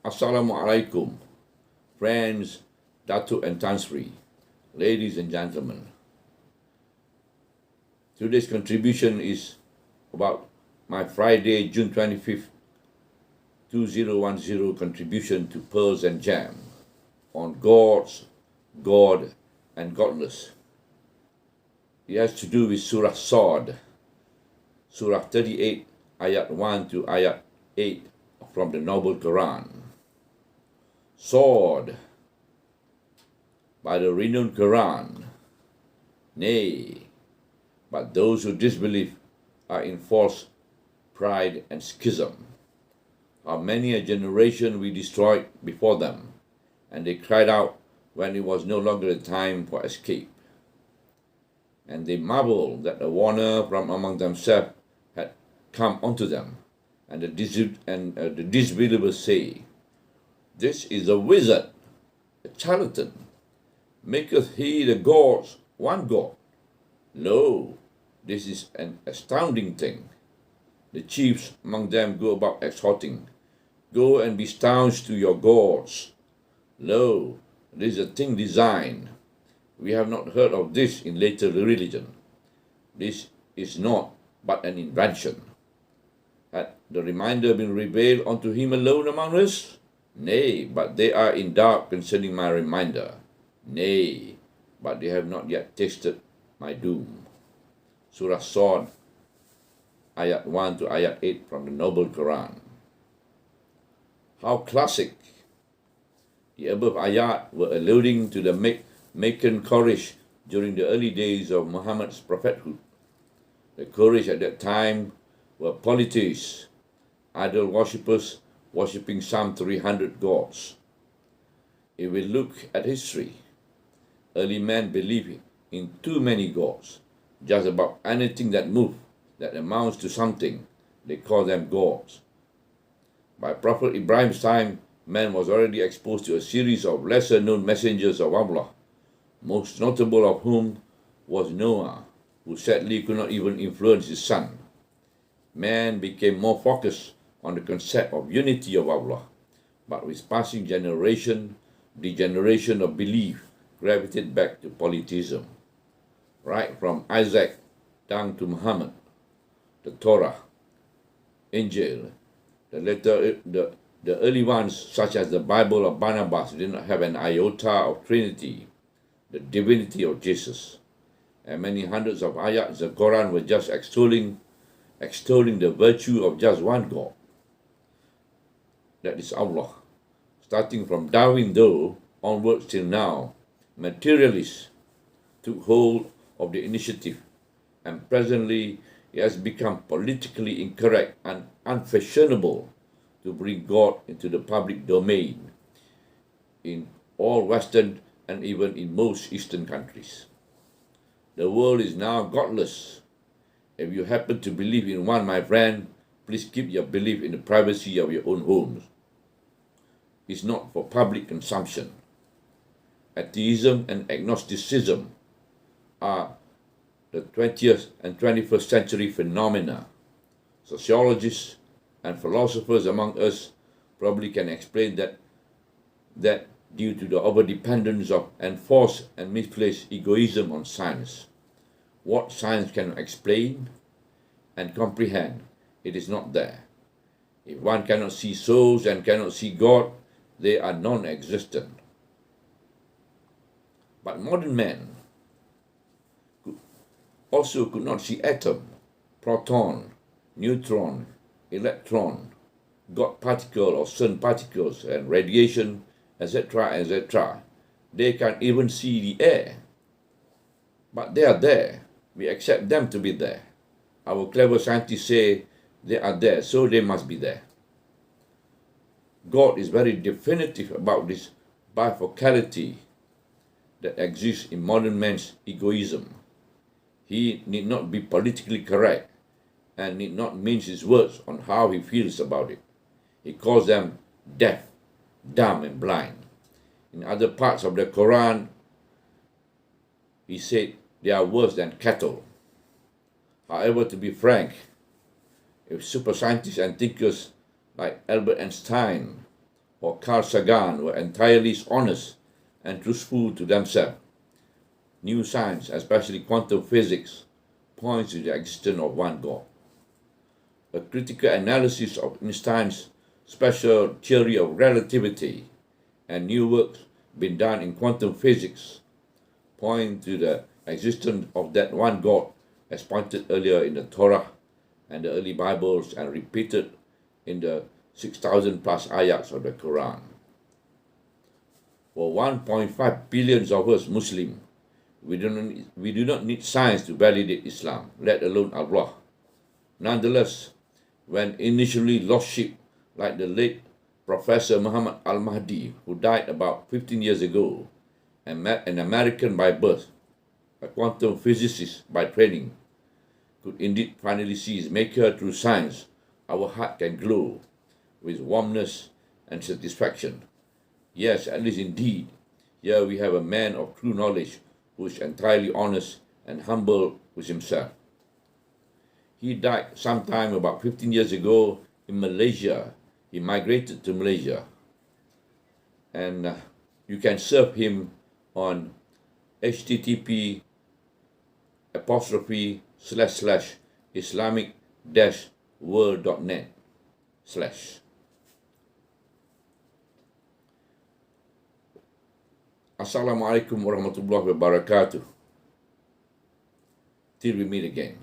Assalamualaikum, friends, Datuk and Tan Sri, ladies and gentlemen. Today's contribution is about my Friday, June 25th, 2010 contribution to Pearls and Jam on God's, God, and Godless. It has to do with Surah Sad, Surah 38, Ayat 1 to Ayat 8 from the Noble Quran. Sword by the renowned Quran. Nay, but those who disbelieve are in false pride and schism. How many a generation we destroyed before them, and they cried out when it was no longer a time for escape. And they marveled that a warner from among themselves had come unto them, and the disbelievers say, This is a wizard, a charlatan. Maketh he the gods one god? Lo, this is an astounding thing. The chiefs among them go about exhorting, Go and be staunch to your gods. Lo, this is a thing designed. We have not heard of this in later religion. This is not but an invention. Had the reminder been revealed unto him alone among us? Nay, but they are in doubt concerning my reminder. Nay, but they have not yet tasted my doom. Surah Sad, Ayat 1 to Ayat 8 from the Noble Quran. How classic! The above ayat were alluding to the Meccan Quraysh during the early days of Muhammad's prophethood. The Quraysh at that time were polytheists, idol worshippers worshipping some 300 gods. If we look at history, early men believed in too many gods. Just about anything that moved, that amounts to something, they call them gods. By Prophet Ibrahim's time, man was already exposed to a series of lesser-known messengers of Allah, most notable of whom was Noah, who sadly could not even influence his son. Man became more focused on the concept of unity of Allah, but with passing generation, the generation of belief gravitated back to polytheism. Right from Isaac down to Muhammad, the Torah, Injil, the early ones, such as the Bible of Barnabas, did not have an iota of Trinity, the divinity of Jesus. And many hundreds of ayats of the Quran were just extolling the virtue of just one God, that is Allah. Starting from Darwin, though, onwards till now, materialists took hold of the initiative, and presently it has become politically incorrect and unfashionable to bring God into the public domain in all Western and even in most Eastern countries. The world is now godless. If you happen to believe in one, my friend, please keep your belief in the privacy of your own homes. It's not for public consumption. Atheism and agnosticism are the 20th and 21st century phenomena. Sociologists and philosophers among us probably can explain that due to the overdependence of enforced and misplaced egoism on science. What science can explain and comprehend, it is not there. If one cannot see souls and cannot see God, they are non-existent. But modern men also could not see atom, proton, neutron, electron, God particle or sun particles and radiation, etc., etc. They can't even see the air. But they are there. We accept them to be there. Our clever scientists say they are there, so they must be there. God is very definitive about this bifocality that exists in modern man's egoism. He need not be politically correct and need not mince his words on how he feels about it. He calls them deaf, dumb, and blind. In other parts of the Quran, he said they are worse than cattle. However, to be frank, if super scientists and thinkers like Albert Einstein or Carl Sagan were entirely honest and truthful to themselves. New science, especially quantum physics, points to the existence of one God. A critical analysis of Einstein's special theory of relativity and new works been done in quantum physics point to the existence of that one God as pointed earlier in the Torah and the early Bibles and repeated in the 6,000 plus ayats of the Quran. For 1.5 billion of us Muslims, we do not need science to validate Islam, let alone Allah. Nonetheless, when initially lost sheep like the late Professor Muhammad al-Mahdi, who died about 15 years ago, and an American by birth, a quantum physicist by training, could indeed finally see his maker through science, our heart can glow with warmness and satisfaction. Yes, at least indeed, here we have a man of true knowledge who is entirely honest and humble with himself. He died sometime about 15 years ago in Malaysia. He migrated to Malaysia. And you can surf him on http://islamic-world.net/ Assalamualaikum warahmatullahi wabarakatuh. Till we meet again.